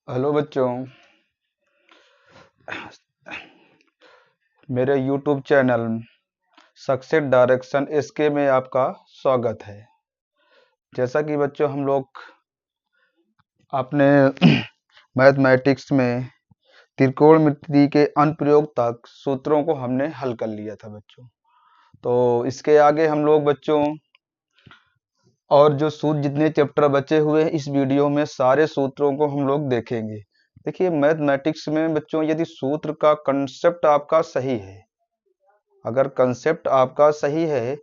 Hello बच्चों। मेरे YouTube channel success direction SK में आपका स्वागत है। जैसा कि बच्चों हम लोग अपने मैथमेटिक्स में त्रिकोणमिति के अनुप्रयोग तक सूत्रों को हमने हल कर लिया था बच्चों। तो इसके आगे हम लोग बच्चों और जो सूत्र जितने चैप्टर बचे हुए हैं इस वीडियो में सारे सूत्रों को हम लोग देखेंगे। देखिए मैथमेटिक्स में बच्चों यदि सूत्र का कंसेप्ट आपका सही है, अगर कंसेप्ट आपका सही है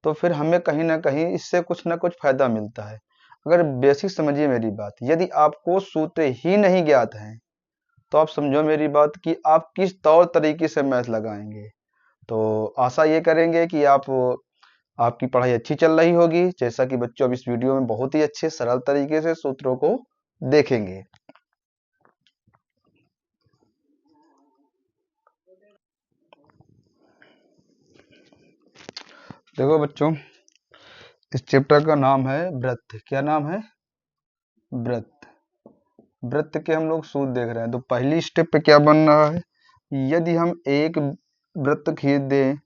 तो फिर हमें कहीं ना कहीं इससे कुछ ना कुछ फायदा मिलता है। अगर बेसिक समझिए मेरी बात, यदि आपको सूत्र ही नहीं ज्ञात हैं तो आप समझो मेरी बात कि आप किस तौर तरीके से मैथ लगाएंगे। तो आशा ये करेंगे कि आपकी पढ़ाई अच्छी चल रही होगी, जैसा कि बच्चों अब इस वीडियो में बहुत ही अच्छे सरल तरीके से सूत्रों को देखेंगे। देखो बच्चों, इस चैप्टर का नाम है वृत्त। क्या नाम है? वृत्त। वृत्त के हम लोग सूत्र देख रहे हैं। तो पहली स्टेप पे क्या बन रहा है, यदि हम एक वृत्त खींच दें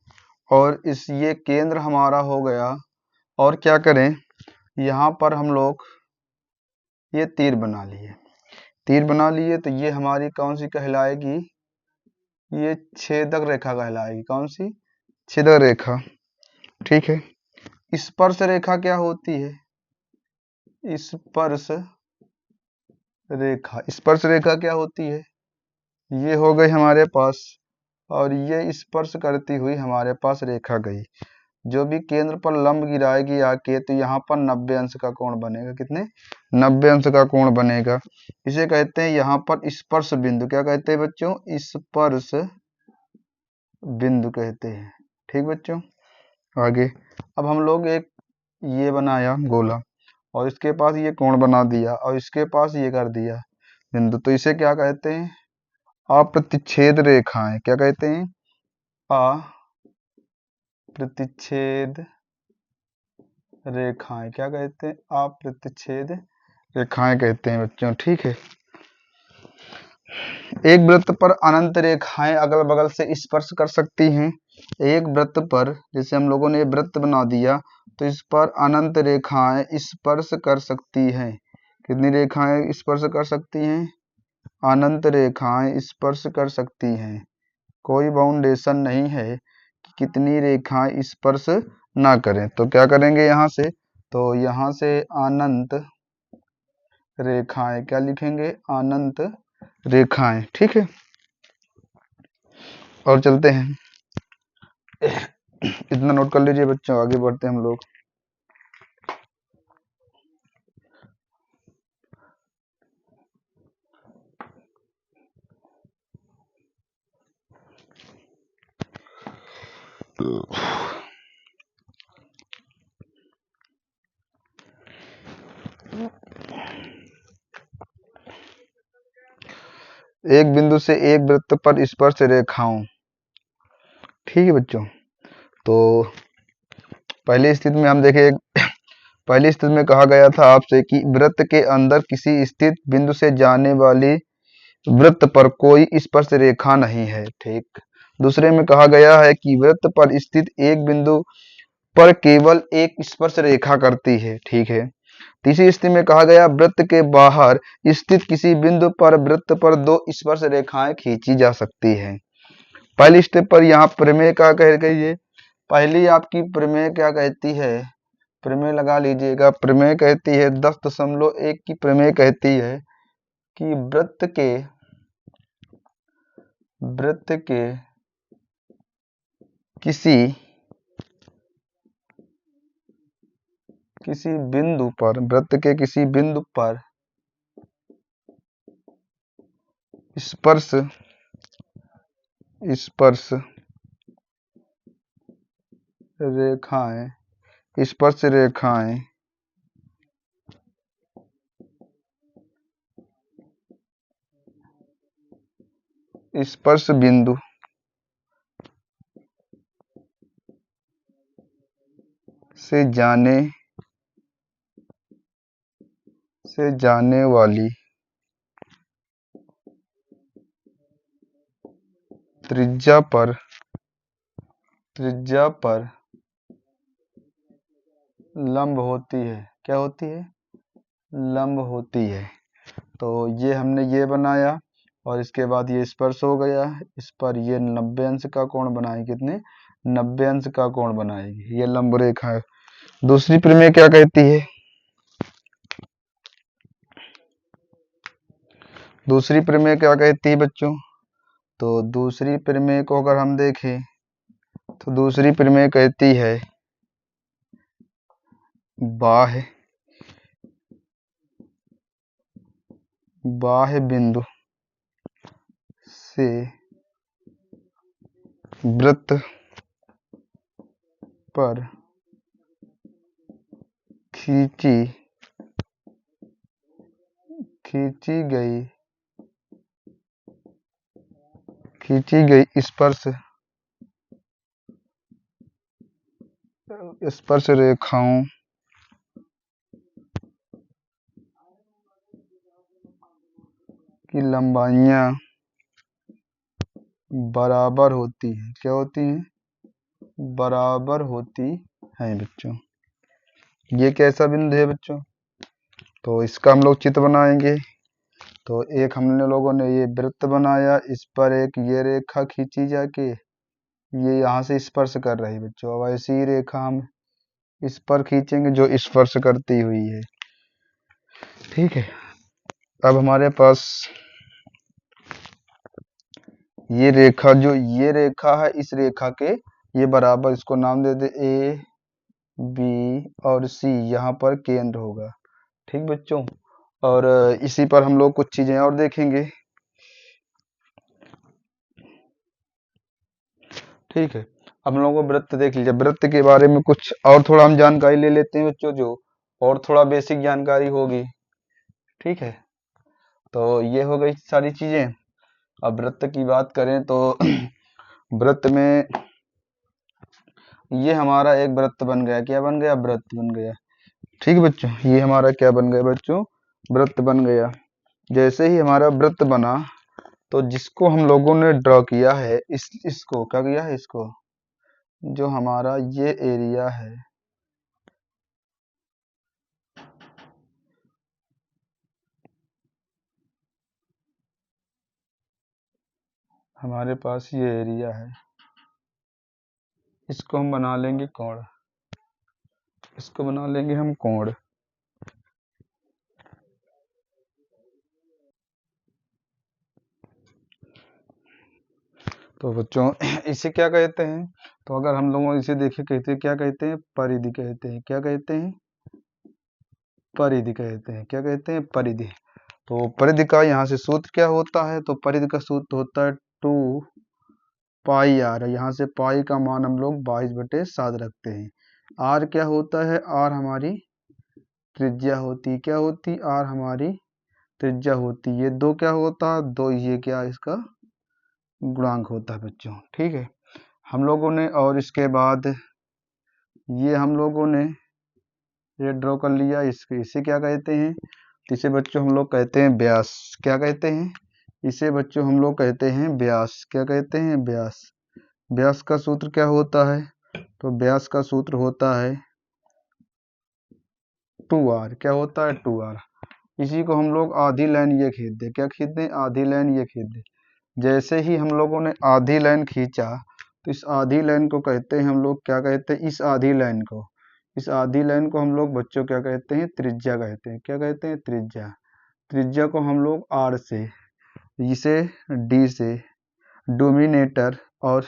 और इस ये केंद्र हमारा हो गया, और क्या करें, यहाँ पर हम लोग ये तीर बना लिए। तीर बना लिए तो ये हमारी कौन सी कहलाएगी? ये छेदक रेखा कहलाएगी। कौन सी? छेदक रेखा। ठीक है। स्पर्श रेखा क्या होती है? स्पर्श रेखा। स्पर्श रेखा क्या होती है? ये हो गई हमारे पास, और ये स्पर्श करती हुई हमारे पास रेखा गई। जो भी केंद्र पर लंब गिराएगी आके तो यहाँ पर 90 अंश का कोण बनेगा। कितने? 90 अंश का कोण बनेगा। इसे कहते हैं यहाँ पर स्पर्श बिंदु। क्या कहते हैं बच्चों? स्पर्श बिंदु कहते हैं। ठीक बच्चों, आगे अब हम लोग एक ये बनाया गोला, और इसके पास ये कोण बना दिया, और इसके पास ये कर दिया बिंदु। तो इसे क्या कहते हैं? अप्रतिच्छेद रेखाएं। क्या कहते हैं? अप्रतिच्छेद रेखाएं। क्या कहते हैं? अप्रतिच्छेद रेखाएं कहते हैं बच्चों। ठीक है। एक वृत्त पर अनंत रेखाएं अगल बगल से स्पर्श कर सकती हैं। एक वृत्त पर, जैसे हम लोगों ने वृत्त बना दिया, तो इस पर अनंत रेखाएं स्पर्श कर सकती हैं। कितनी रेखाएं स्पर्श कर सकती हैं? अनंत रेखाएं स्पर्श कर सकती हैं। कोई बाउंडेशन नहीं है कि कितनी रेखाएं स्पर्श ना करें। तो क्या करेंगे यहाँ से? तो यहाँ से अनंत रेखाएं। क्या लिखेंगे? अनंत रेखाएं। ठीक है, और चलते हैं। इतना नोट कर लीजिए बच्चों, आगे बढ़ते हैं हम लोग। एक बिंदु से एक वृत्त पर स्पर्श रेखाओं। ठीक है बच्चों, तो पहली स्थिति में हम देखें, पहली स्थिति में कहा गया था आपसे कि वृत्त के अंदर किसी स्थित बिंदु से जाने वाली वृत्त पर कोई स्पर्श रेखा नहीं है। ठीक। दूसरे में कहा गया है कि वृत्त पर स्थित एक बिंदु पर केवल एक स्पर्श रेखा करती है। ठीक है। तीसरी स्थिति में कहा गया वृत्त के बाहर स्थित किसी बिंदु पर वृत्त पर दो स्पर्श रेखाएं खींची जा सकती हैं। पहली स्टेप पर यहाँ प्रमेय क्या कह गई है? पहली आपकी प्रमेय क्या कहती है? प्रमेय लगा लीजिएगा। प्रमेय कहती है 10.1 की प्रमेय कहती है कि वृत्त के किसी बिंदु पर, वृत्त के किसी बिंदु पर स्पर्श रेखाएं, स्पर्श रेखाएं स्पर्श बिंदु से जाने वाली त्रिज्या पर लंब होती है। क्या होती है? लंब होती है। तो ये हमने ये बनाया और इसके बाद ये स्पर्श हो गया। इस पर ये 90 अंश का कोण बनाएगी। कितने? 90 अंश का कोण बनाएगी। ये लंब रेखा है। दूसरी प्रमेय क्या कहती है? दूसरी प्रमेय क्या कहती है बच्चों? तो दूसरी प्रमेय को अगर हम देखें तो दूसरी प्रमेय कहती है बाह्य बिंदु से वृत्त पर खींची गई स्पर्श रेखाओं की लंबाइयां बराबर होती हैं। क्या होती हैं? बराबर होती हैं बच्चों। ये कैसा बिंदु है बच्चों? तो इसका हम लोग चित्र बनाएंगे। तो एक हमने लोगों ने ये वृत्त बनाया, इस पर एक ये रेखा खींची जाके ये यहाँ से स्पर्श कर रही है बच्चों। अब ऐसी ही रेखा हम इस पर खींचेंगे जो स्पर्श करती हुई है। ठीक है। अब हमारे पास ये रेखा है, इस रेखा के ये बराबर, इसको नाम दे दे ए बी और सी। यहाँ पर केंद्र होगा। ठीक बच्चों। और इसी पर हम लोग कुछ चीजें और देखेंगे। ठीक है। अब हम लोगों को वृत्त देख लीजिए। वृत्त के बारे में कुछ और थोड़ा हम जानकारी ले लेते हैं बच्चों, जो और थोड़ा बेसिक जानकारी होगी। ठीक है। तो ये हो गई सारी चीजें। अब वृत्त की बात करें तो वृत्त में ये हमारा एक वृत्त बन गया। क्या बन गया? वृत्त बन गया। ठीक है बच्चों। ये हमारा क्या बन गया बच्चों? वृत्त बन गया। जैसे ही हमारा वृत्त बना तो जिसको हम लोगों ने ड्रॉ किया है इसको क्या किया है? इसको जो हमारा ये एरिया है, हमारे पास ये एरिया है, इसको हम बना लेंगे कोण। इसको बना लेंगे हम कोण। तो बच्चों इसे क्या कहते हैं? तो अगर हम लोग इसे देखें, कहते हैं क्या कहते हैं? परिधि कहते हैं। क्या कहते हैं? परिधि कहते हैं। क्या कहते हैं? परिधि। तो परिधि का यहाँ से सूत्र क्या होता है? तो परिधि का सूत्र होता है 2 पाई आर। यहाँ से पाई का मान हम लोग 22/7 रखते हैं। आर क्या होता है? आर हमारी त्रिज्या होती। क्या होती? आर हमारी त्रिज्या होती। ये 2 क्या होता है? 2 ये क्या इसका गुणांक होता है बच्चों। ठीक है। हम लोगों ने और इसके बाद ये हम लोगों ने ये ड्रॉ कर लिया। इसे क्या कहते हैं? इसे बच्चों हम लोग कहते हैं व्यास। क्या कहते हैं? इसे बच्चों हम लोग कहते हैं व्यास। क्या कहते हैं? व्यास। व्यास का सूत्र क्या होता है? तो व्यास का सूत्र होता है 2r। क्या होता है? 2r। इसी को हम लोग आधी लाइन ये खींच दे। क्या खींच दें? आधी लाइन ये खींच दे। जैसे ही हम लोगों ने आधी लाइन खींचा तो इस आधी लाइन को कहते हैं हम लोग, क्या कहते हैं? इस आधी लाइन को हम लोग बच्चों क्या कहते हैं? त्रिज्या कहते हैं। क्या कहते हैं? त्रिज्या। त्रिज्या को हम लोग r से, इसे d से, डोमिनेटर और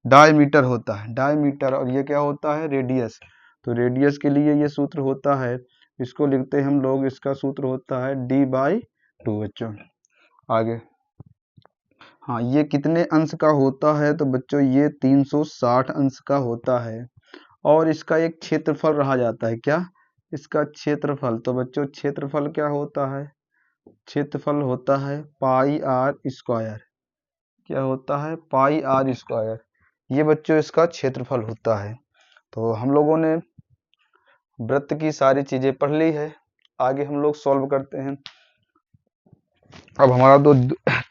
डायमीटर होता है। डायमीटर और ये क्या होता है? रेडियस। तो रेडियस के लिए ये सूत्र होता है, इसको लिखते हैं हम लोग, इसका सूत्र होता है d/2 बच्चों। आगे हाँ, ये कितने अंश का होता है? तो बच्चों ये 360 अंश का होता है। और इसका एक क्षेत्रफल रहा जाता है। क्या? इसका क्षेत्रफल। तो बच्चों क्षेत्रफल क्या होता है? क्षेत्रफल होता है पाई आर स्क्वायर। क्या होता है? पाई आर स्क्वायर। ये बच्चों इसका क्षेत्रफल होता है। तो हम लोगों ने वृत्त की सारी चीजें पढ़ ली है। आगे हम लोग सॉल्व करते हैं। अब हमारा जो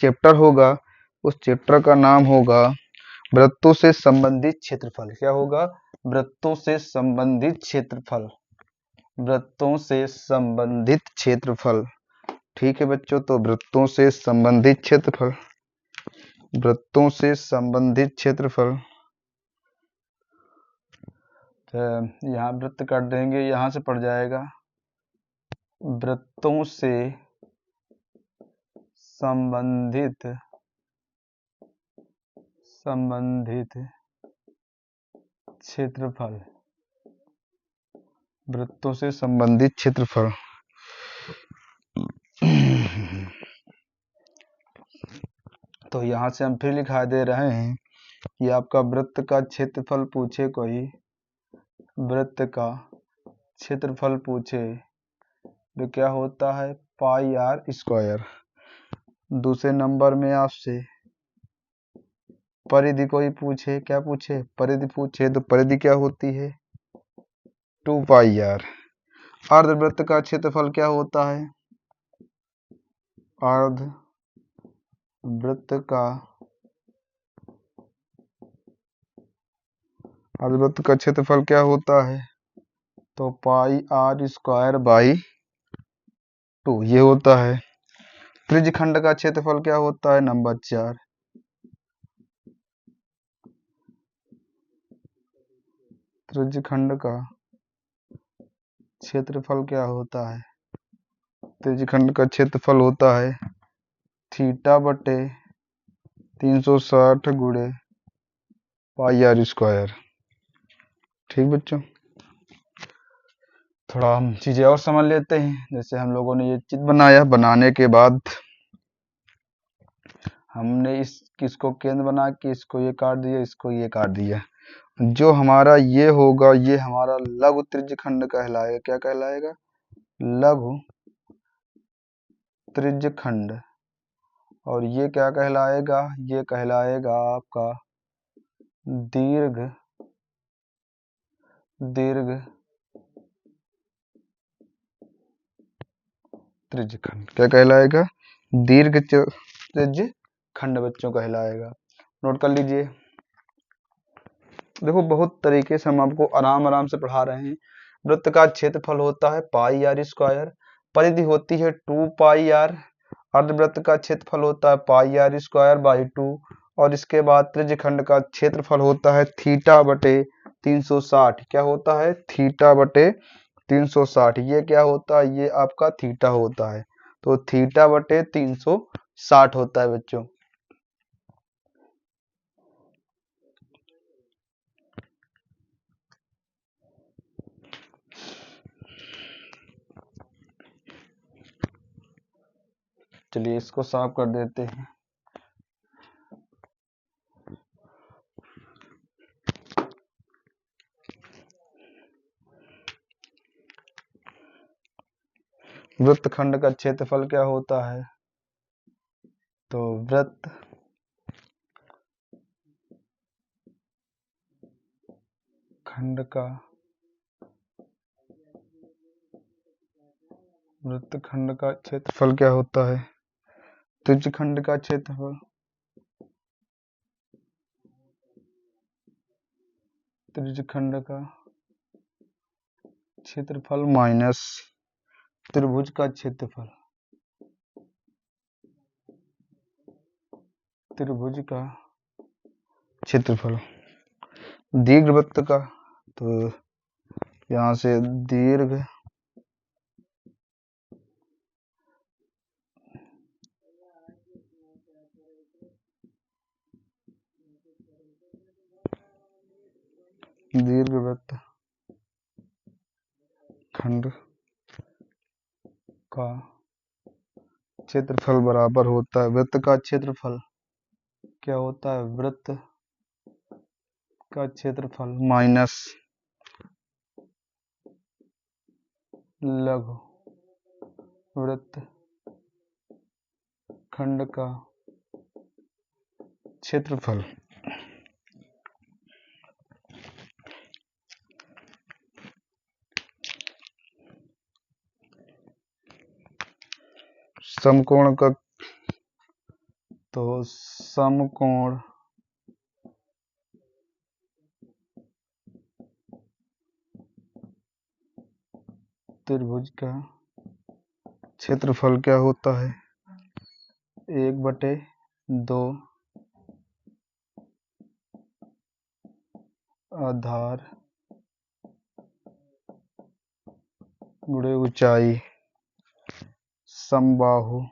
चैप्टर होगा उस चैप्टर का नाम होगा वृत्तों से संबंधित क्षेत्रफल। क्या होगा? वृत्तों से संबंधित क्षेत्रफल। वृत्तों से संबंधित क्षेत्रफल। ठीक है बच्चों, तो वृत्तों से संबंधित क्षेत्रफल, वृत्तों से संबंधित क्षेत्रफल। यहाँ वृत्त काट देंगे, यहाँ से पड़ जाएगा वृत्तों से संबंधित क्षेत्रफल। वृत्तों से संबंधित क्षेत्रफल। तो यहाँ से हम फिर लिखा दे रहे हैं कि आपका वृत्त का क्षेत्रफल पूछे, कोई वृत्त का क्षेत्रफल पूछे तो क्या होता है? पाई आर स्क्वायर। दूसरे नंबर में आपसे परिधि कोई पूछे, क्या पूछे? परिधि पूछे, तो परिधि क्या होती है? 2 पाई आर। अर्धवृत्त का क्षेत्रफल क्या होता है? अर्धवृत्त का क्षेत्रफल क्या होता है? तो पाई आर स्क्वायर बाई 2 ये होता है। त्रिज्यखंड का क्षेत्रफल क्या होता है? नंबर 4। त्रिज्यखंड का क्षेत्रफल क्या होता है? त्रिज्यखंड का क्षेत्रफल होता है थीटा बटे 360 गुणे पाई आर स्क्वायर। ठीक बच्चों, थोड़ा हम चीजें और समझ लेते हैं। जैसे हम लोगों ने ये चित्र बनाया, बनाने के बाद हमने इसको केंद्र बना के इसको ये काट दिया, इसको ये काट दिया। जो हमारा ये होगा ये हमारा लघु त्रिज्यखंड कहलाएगा। क्या कहलाएगा? लघु त्रिज्यखंड। और ये क्या कहलाएगा? ये कहलाएगा आपका दीर्घ त्रिज्यखंड। क्या कहलाएगा? दीर्घ त्रिज्यखंड बच्चों कहलाएगा। नोट कर लीजिए। देखो बहुत तरीके से हम आपको आराम से पढ़ा रहे हैं। वृत्त का क्षेत्रफल होता है पाई आर स्क्वायर, परिधि होती है 2 पाई आर, अर्धवृत्त का क्षेत्रफल होता है पाई आर स्क्वायर बाई 2, और इसके बाद त्रिज्यखंड का क्षेत्रफल होता है थीटा बटे 360। क्या होता है? थीटा बटे 360। ये क्या होता है? ये आपका थीटा होता है। तो थीटा बटे 360 होता है बच्चों। चलिए इसको साफ कर देते हैं। वृत्तखंड का क्षेत्रफल क्या होता है? तो वृत्त खंड का क्षेत्रफल क्या होता है? त्रिज्यखंड का क्षेत्रफल। त्रिज्यखंड का क्षेत्रफल माइनस त्रिभुज का क्षेत्रफल। त्रिभुज का क्षेत्रफल। दीर्घवृत्त का, तो यहाँ से दीर्घवृत्त खंड का क्षेत्रफल बराबर होता है वृत्त का क्षेत्रफल। क्या होता है? वृत्त का क्षेत्रफल माइनस लघु वृत्त खंड का क्षेत्रफल। समकोण का तो समकोण त्रिभुज का क्षेत्रफल क्या होता है? 1/2 आधार गुणे ऊंचाई समबाहु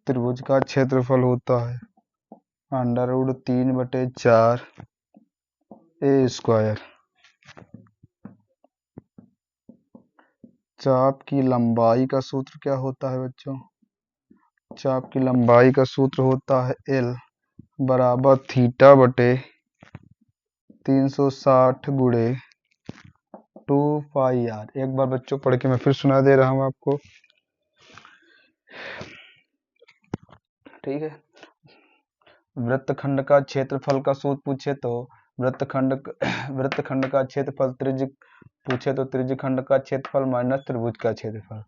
त्रिभुज का क्षेत्रफल होता है √3/4 a²। चाप की लंबाई का सूत्र क्या होता है बच्चों? चाप की लंबाई का सूत्र होता है L बराबर θ/360 गुणे 2πr। एक बार बच्चों पढ़ के मैं फिर सुना दे रहा हूं आपको, ठीक है। वृत्तखंड का क्षेत्रफल का सूत्र पूछे तो वृत्तखंड का क्षेत्रफल, त्रिज्य पूछे तो त्रिज्यखंड का क्षेत्रफल माइनस त्रिभुज का क्षेत्रफल,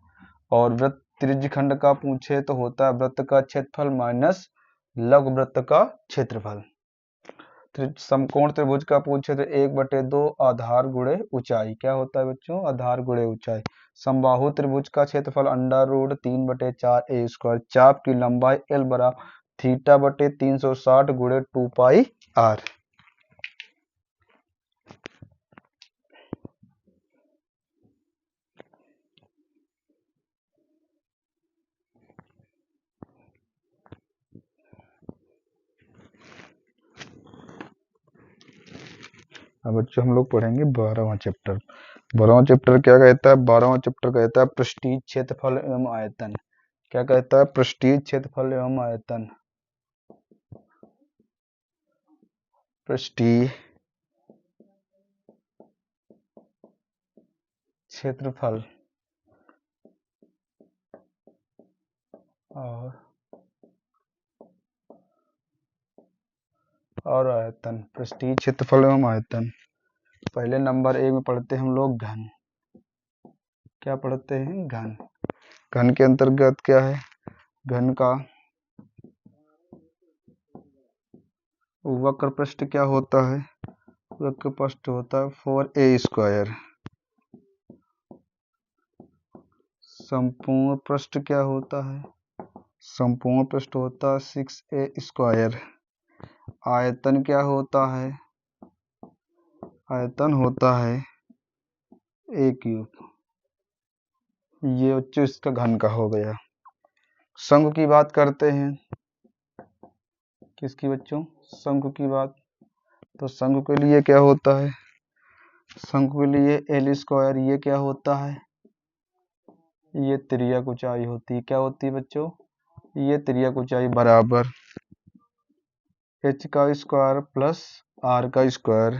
और वृत्त त्रिज्यखंड का पूछे तो होता है वृत्त का क्षेत्रफल माइनस लघु वृत्त का क्षेत्रफल। समकोण त्रिभुज का पूछे तो 1/2 आधार गुणे ऊंचाई क्या होता है बच्चों? आधार गुणे ऊंचाई। समबाहु त्रिभुज का क्षेत्रफल √3/4 a²। चाप की लंबाई L बराबर θ/360 गुणे 2πr। अब बच्चों हम लोग पढ़ेंगे 12वां चैप्टर। 12वां चैप्टर क्या कहता है? 12वां चैप्टर कहता है पृष्ठीय क्षेत्रफल एवं आयतन। क्या कहता है? पृष्ठीय क्षेत्रफल एवं आयतन। पृष्ठीय क्षेत्रफल और आयतन। पृष्ठीय क्षेत्रफल एवं आयतन। पहले नंबर 1 में पढ़ते हैं हम लोग घन। क्या पढ़ते हैं? घन। घन के अंतर्गत क्या है? घन का वक्र पृष्ठ क्या होता है? वक्र पृष्ठ होता है 4a²। संपूर्ण पृष्ठ क्या होता है? संपूर्ण पृष्ठ होता है 6a²। आयतन क्या होता है? आयतन होता है a³। ये बच्चों इसका घन का हो गया। शंकु की बात करते हैं। किसकी बच्चों? शंकु की बात। तो शंकु के लिए क्या होता है? शंकु के लिए L²। ये क्या होता है? ये तिर्यक ऊंचाई होती है। क्या होती है बच्चों? ये तिर्यक ऊंचाई बराबर h² प्लस r²।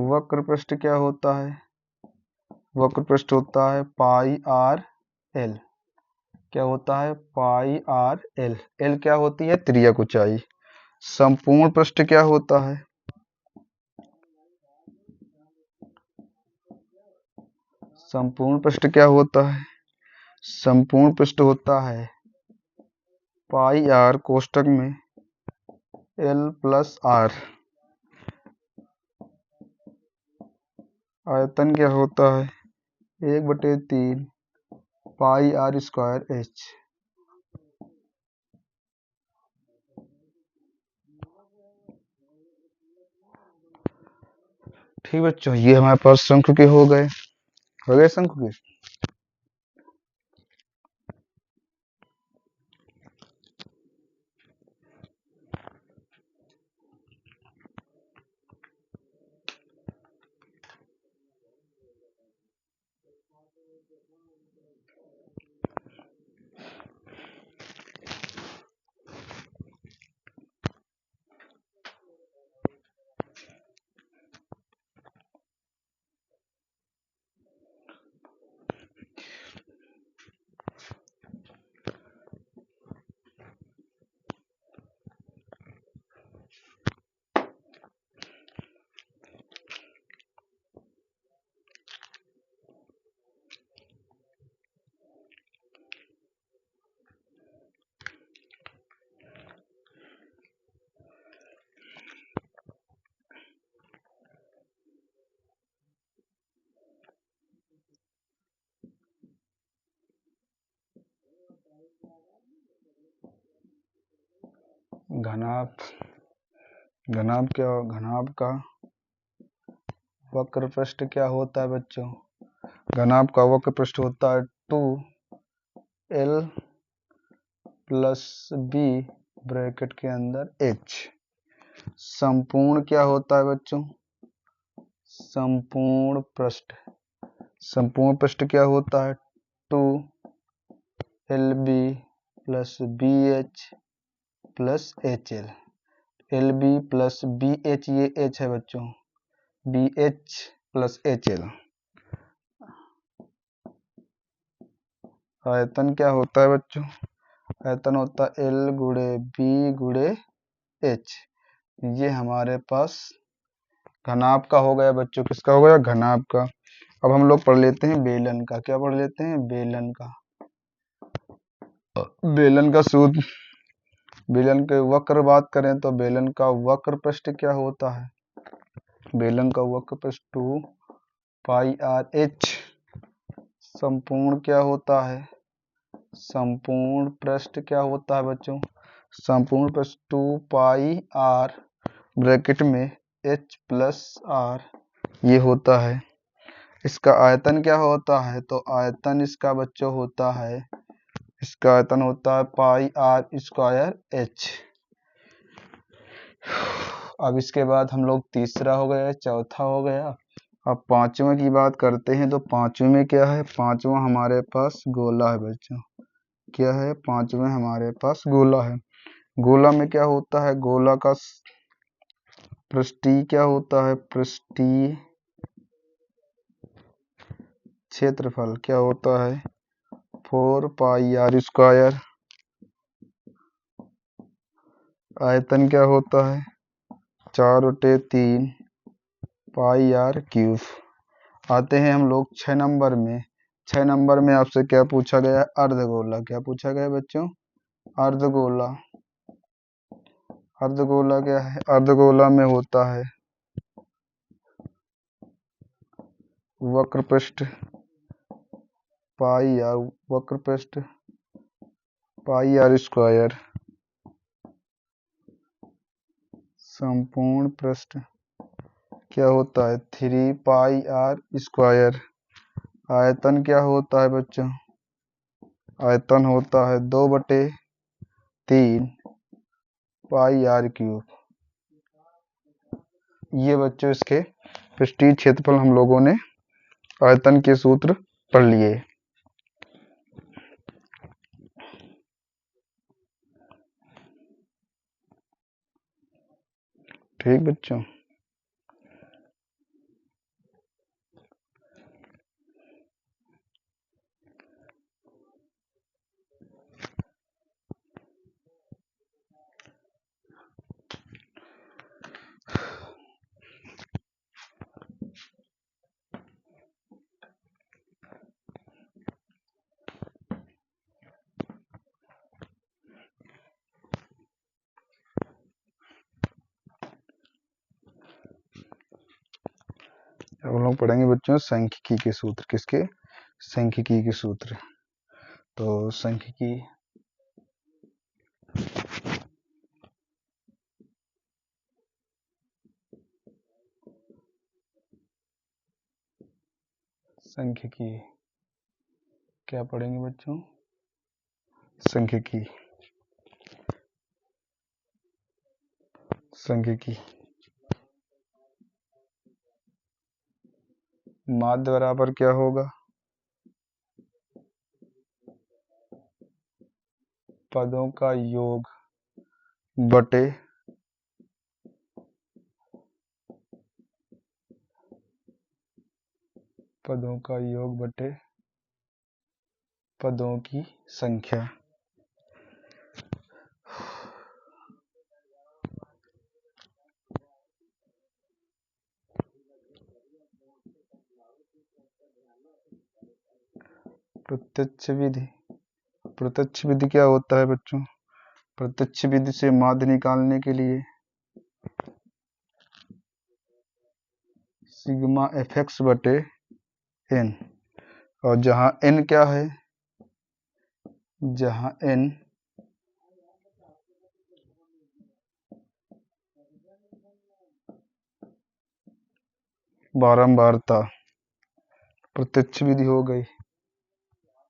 वक्र पृष्ठ क्या होता है? वक्र पृष्ठ होता है πr/l। क्या होता है? πr/l। l क्या होती है? तिर्यक ऊंचाई। संपूर्ण पृष्ठ क्या होता है? संपूर्ण पृष्ठ क्या होता है? संपूर्ण पृष्ठ होता है πr कोष्टक में l प्लस r। आयतन क्या होता है? 1/3 πr²h। ठीक बच्चों, ये हमारे पास शंकु के हो गए शंकु के। घनाभ घनाभ का वक्र पृष्ठ क्या होता है बच्चों? घनाभ का वक्र पृष्ठ होता है 2l प्लस बी ब्रैकेट के अंदर h। संपूर्ण क्या होता है बच्चों? संपूर्ण पृष्ठ क्या होता है? 2lb plus bh plus hL। lb plus bh ये h है बच्चों, bh प्लस hL। आयतन क्या होता है बच्चों? आयतन होता है L गुणे B गुणे H। ये हमारे पास घनाभ का हो गया बच्चों। किसका हो गया? घनाभ का। अब हम लोग पढ़ लेते हैं बेलन का। क्या पढ़ लेते हैं? बेलन का। बेलन का सूत्र, बेलन के वक्र बात करें तो बेलन का वक्र पृष्ठ क्या होता है? बेलन का वक्र पृष्ठ 2 पाई आर एच। संपूर्ण क्या होता है? संपूर्ण पृष्ठ क्या होता है बच्चों? संपूर्ण पृष्ठ 2 पाई आर ब्रैकेट में h प्लस आर ये होता है। इसका आयतन क्या होता है? तो आयतन इसका बच्चों होता है, इसका आयतन होता है पाई आर स्क्वायर h। अब इसके बाद हम लोग तीसरा हो गया, चौथा हो गया। अब पांचवें की बात करते हैं तो पांचवें में क्या है? पांचवा हमारे पास गोला है बच्चों। क्या है? पांचवें हमारे पास गोला है। गोला में क्या होता है? गोला का पृष्ठीय क्या होता है? पृष्ठीय क्षेत्रफल क्या होता है? 4 पाई आर स्क्वायर। आयतन क्या होता है? 4/3 पाई आर क्यूब। आते हैं हम लोग 6 नंबर में। 6 नंबर में आपसे क्या पूछा गया? अर्धगोला। क्या पूछा गया बच्चों? अर्धगोला। अर्धगोला क्या है? अर्धगोला में होता है वक्र पृष्ठ पाई आर, वक्र पृष्ठ पाई आर स्क्वायर। संपूर्ण पृष्ठ क्या होता है? 3 पाई आर स्क्वायर। आयतन क्या होता है बच्चों? आयतन होता है 2/3 पाई आर क्यूब। ये बच्चों इसके पृष्ठीय क्षेत्रफल हम लोगों ने आयतन के सूत्र पढ़ लिए। ठीक बच्चों। अब हम लोग पढ़ेंगे बच्चों सांख्यिकी के सूत्र। किसके? सांख्यिकी के सूत्र। तो सांख्यिकी सांख्यिकी क्या पढ़ेंगे बच्चों? सांख्यिकी माध्य बराबर क्या होगा? पदों का योग बटे पदों की संख्या। प्रत्यक्ष विधि क्या होता है बच्चों? प्रत्यक्ष विधि से माध्य निकालने के लिए सिग्मा fx बटे n। और जहां n क्या है? जहां n बारंबारता प्रत्यक्ष विधि हो गई।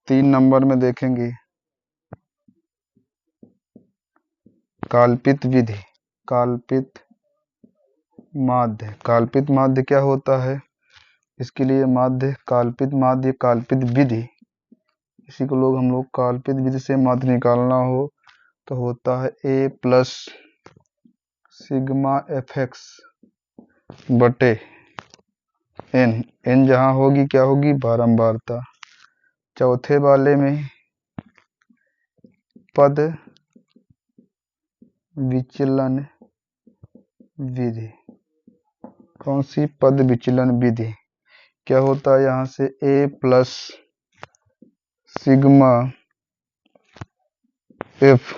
3 नंबर में देखेंगे काल्पित विधि, काल्पित माध्य। काल्पित माध्य क्या होता है? इसके लिए माध्य, काल्पित माध्य, काल्पित विधि, इसी को हम लोग काल्पित विधि से माध्य निकालना हो तो होता है a plus sigma F x बटे n। n जहाँ होगी क्या होगी? बारंबारता। चौथे वाले में पद विचलन विधि। कौन सी? पद विचलन विधि। क्या होता है? यहाँ से a plus sigma F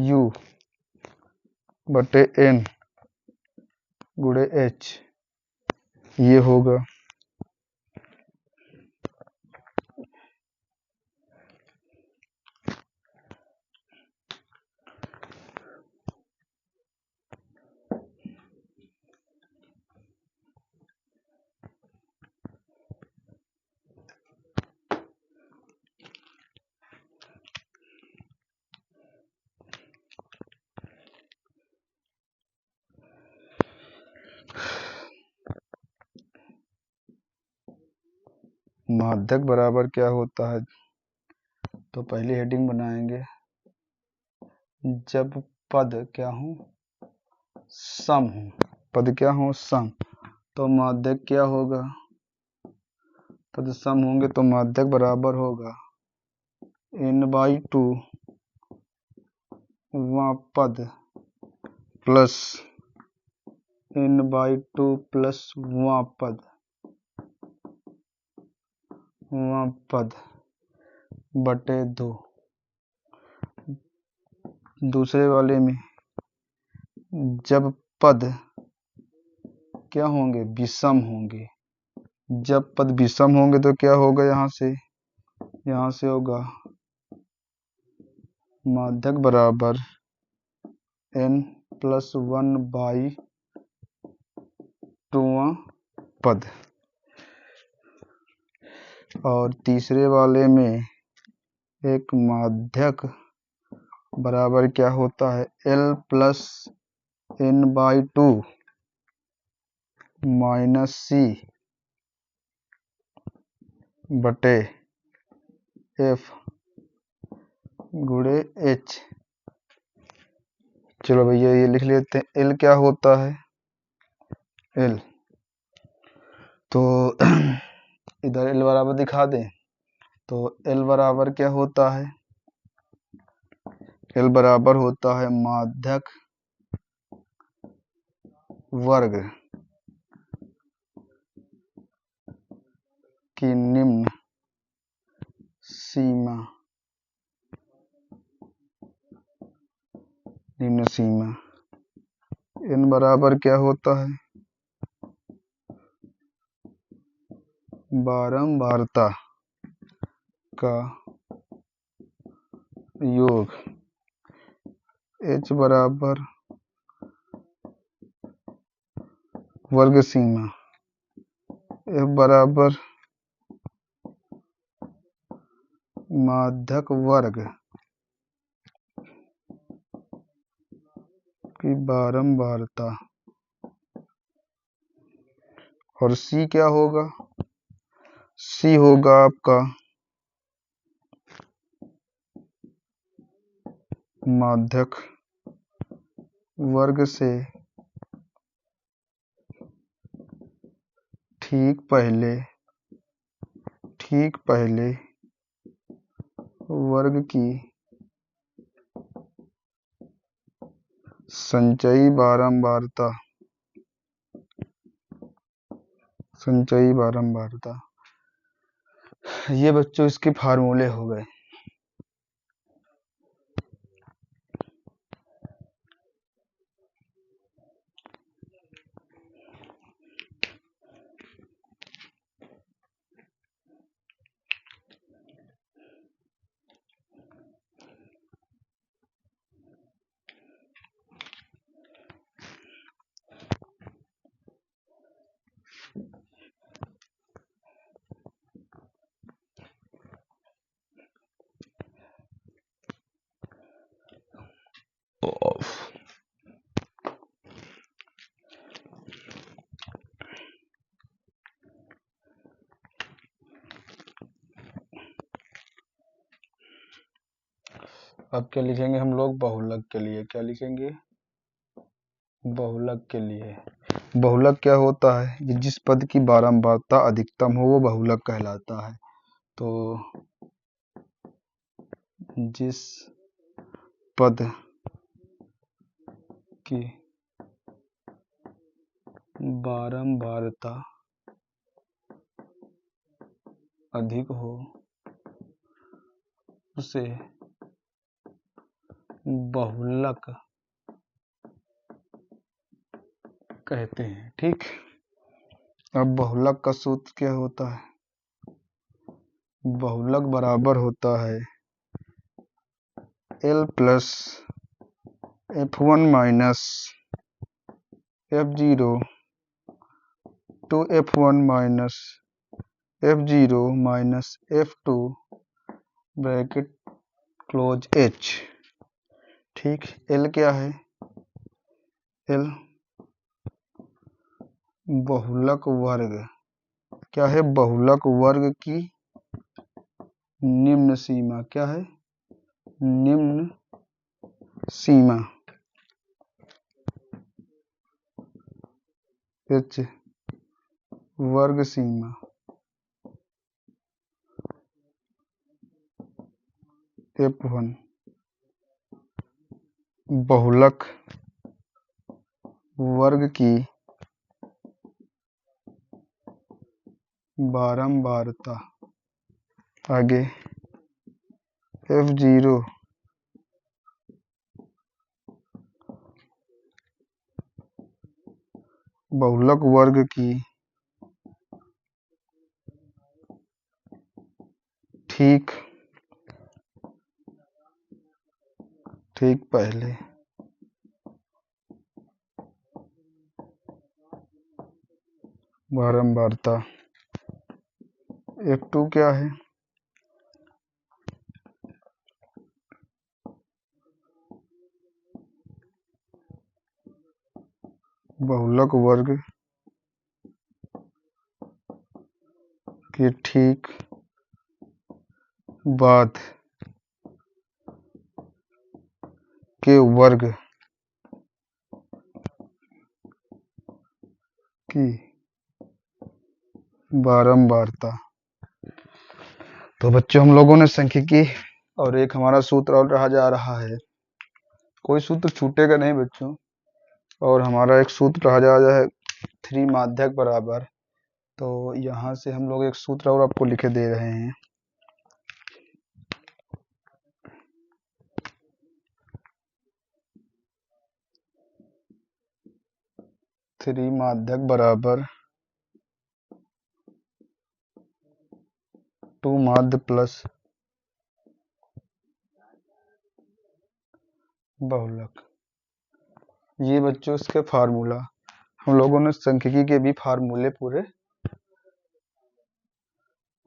you बटे n गुणे h, ये होगा। माध्यक बराबर क्या होता है? तो पहली हेडिंग बनाएंगे जब पद क्या हो? सम हो। पद क्या हो? सम। तो माध्यक क्या होगा? पद सम होंगे तो माध्यक बराबर होगा n/2 वहाँ पद प्लस n/2 प्लस वहाँ पद बटे 2। दूसरे वाले में जब पद क्या होंगे? विषम होंगे। जब पद विषम होंगे तो क्या होगा? यहाँ से होगा माध्यक बराबर n+1/2 पद। और तीसरे वाले में एक माध्यक बराबर क्या होता है? l plus n/2 minus c बटे f गुणे h। चलो भैया ये लिख लेते हैं। l क्या होता है? l तो इधर l बराबर दिखा दें तो l बराबर क्या होता है? l बराबर होता है माध्यक वर्ग की निम्न सीमा। n बराबर क्या होता है? बारंबारता का योग। h बराबर वर्ग सीमा। f बराबर माध्यक वर्ग की बारंबारता। और c क्या होगा? c होगा आपका माध्यक वर्ग से ठीक पहले वर्ग की संचयी बारंबारता। ये बच्चों इसके फार्मूले हो गए। अब क्या लिखेंगे हम लोग बहुलक के लिए? क्या लिखेंगे? बहुलक के लिए बहुलक क्या होता है? कि जिस पद की बारंबारता अधिकतम हो वो बहुलक कहलाता है। तो जिस पद की बारंबारता अधिक हो उसे बहुलक कहते हैं। ठीक, अब बहुलक का सूत्र क्या होता है? बहुलक बराबर होता है L plus F1 minus F0 two F1 minus F0 minus F2 bracket close H। ठीक, L क्या है? L बहुलक वर्ग। क्या है? बहुलक वर्ग की निम्न सीमा। क्या है? निम्न सीमा H वर्ग सीमा F1 बहुलक वर्ग की बारंबारता आगे F0 बहुलक वर्ग की ठीक पहले बारंबारता F2 क्या है? बहुलक वर्ग के ठीक बाद के वर्ग की बारंबारता। तो बच्चों हम लोगों ने सांख्यिकी और एक हमारा सूत्र और रहा जा रहा है, कोई सूत्र छूटेगा नहीं बच्चों। और हमारा एक सूत्र रहा जा रहा है 3 माध्यक बराबर। तो यहाँ से हम लोग एक सूत्र और आपको लिखे दे रहे हैं। 3 माध्यक बराबर 2 माध्य प्लस बहुलक। ये बच्चों इसके फार्मूला हम लोगों ने सांख्यिकी के भी फार्मूले पूरे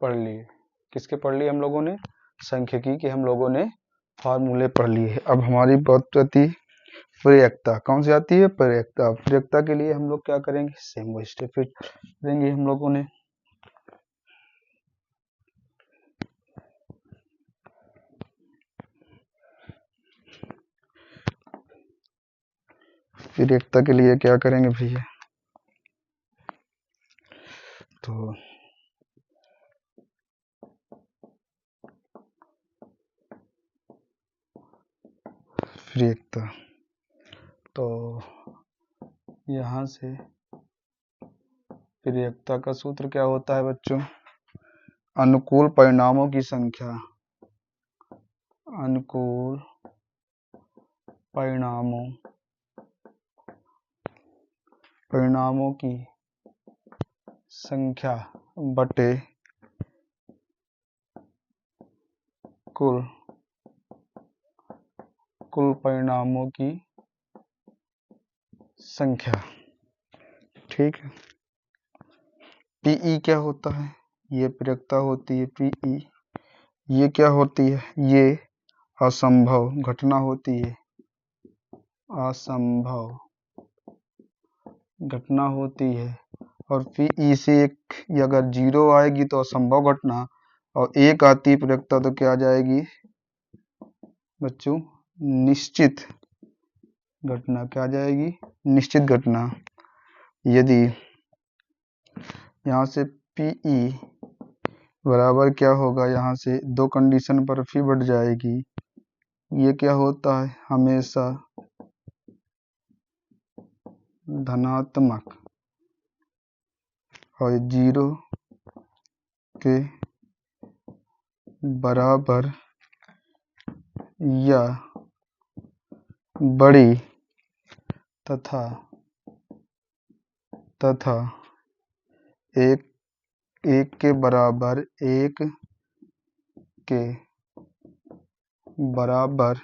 पढ़ लिए। किसके पढ़ लिए हम लोगों ने? सांख्यिकी के हम लोगों ने फार्मूले पढ़ लिए। अब हमारी बात आती प्रयोक्ता। कौन सी आती है? प्रयोक्ता। प्रयोक्ता के लिए हम लोग क्या करेंगे? सेम वो स्टेप फिट करेंगे हम लोगों ने। प्रयोक्ता के लिए क्या करेंगे भैया? तो प्रयोक्ता, तो यहाँ से प्रयोक्ता का सूत्र क्या होता है बच्चों? अनुकूल परिणामों की संख्या। अनुकूल परिणामों की संख्या बटे कुल परिणामों की संख्या। ठीक है। पीई क्या होता है? ये प्रयोक्ता होती है पीई। ये क्या होती है? ये असंभव घटना होती है। असंभव घटना होती है। और पीई से एक अगर 0 आएगी तो असंभव घटना, और 1 आती है प्रयोक्ता तो क्या आ जाएगी? बच्चों निश्चित घटना क्या आ जाएगी, निश्चित घटना। यदि यहाँ से पीई बराबर क्या होगा, यहाँ से दो कंडीशन पर फी बढ़ जाएगी। ये क्या होता है, हमेशा धनात्मक और 0 के बराबर या बड़ी तथा एक के बराबर, एक के बराबर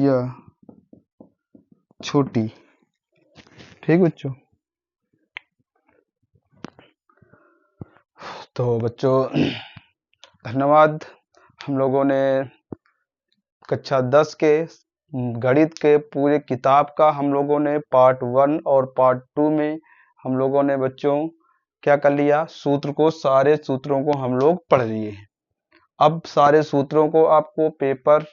या छोटी। ठीक बच्चों। तो बच्चों धन्यवाद। हम लोगों ने कक्षा 10 के गणित के पूरे किताब का हम लोगों ने पार्ट 1 और पार्ट 2 में हम लोगों ने बच्चों क्या कर लिया, सूत्र को, सारे सूत्रों को हम लोग पढ़ लिए हैं। अब सारे सूत्रों को आपको पेपर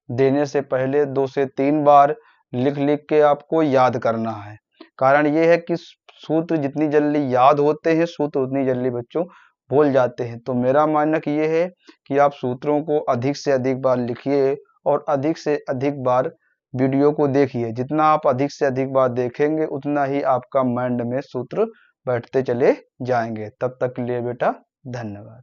देने से पहले 2 से 3 बार लिख लिख के आपको याद करना है। कारण ये है कि सूत्र जितनी जल्दी याद होते हैं, सूत्र उतनी जल्दी बच्चों भूल जाते हैं। तो मेरा मानक ये है कि आप सूत्रों को अधिक से अधिक बार लिखिए और अधिक से अधिक बार वीडियो को देखिए। जितना आप अधिक से अधिक बार देखेंगे उतना ही आपका माइंड में सूत्र बैठते चले जाएंगे। तब तक के लिए बेटा धन्यवाद।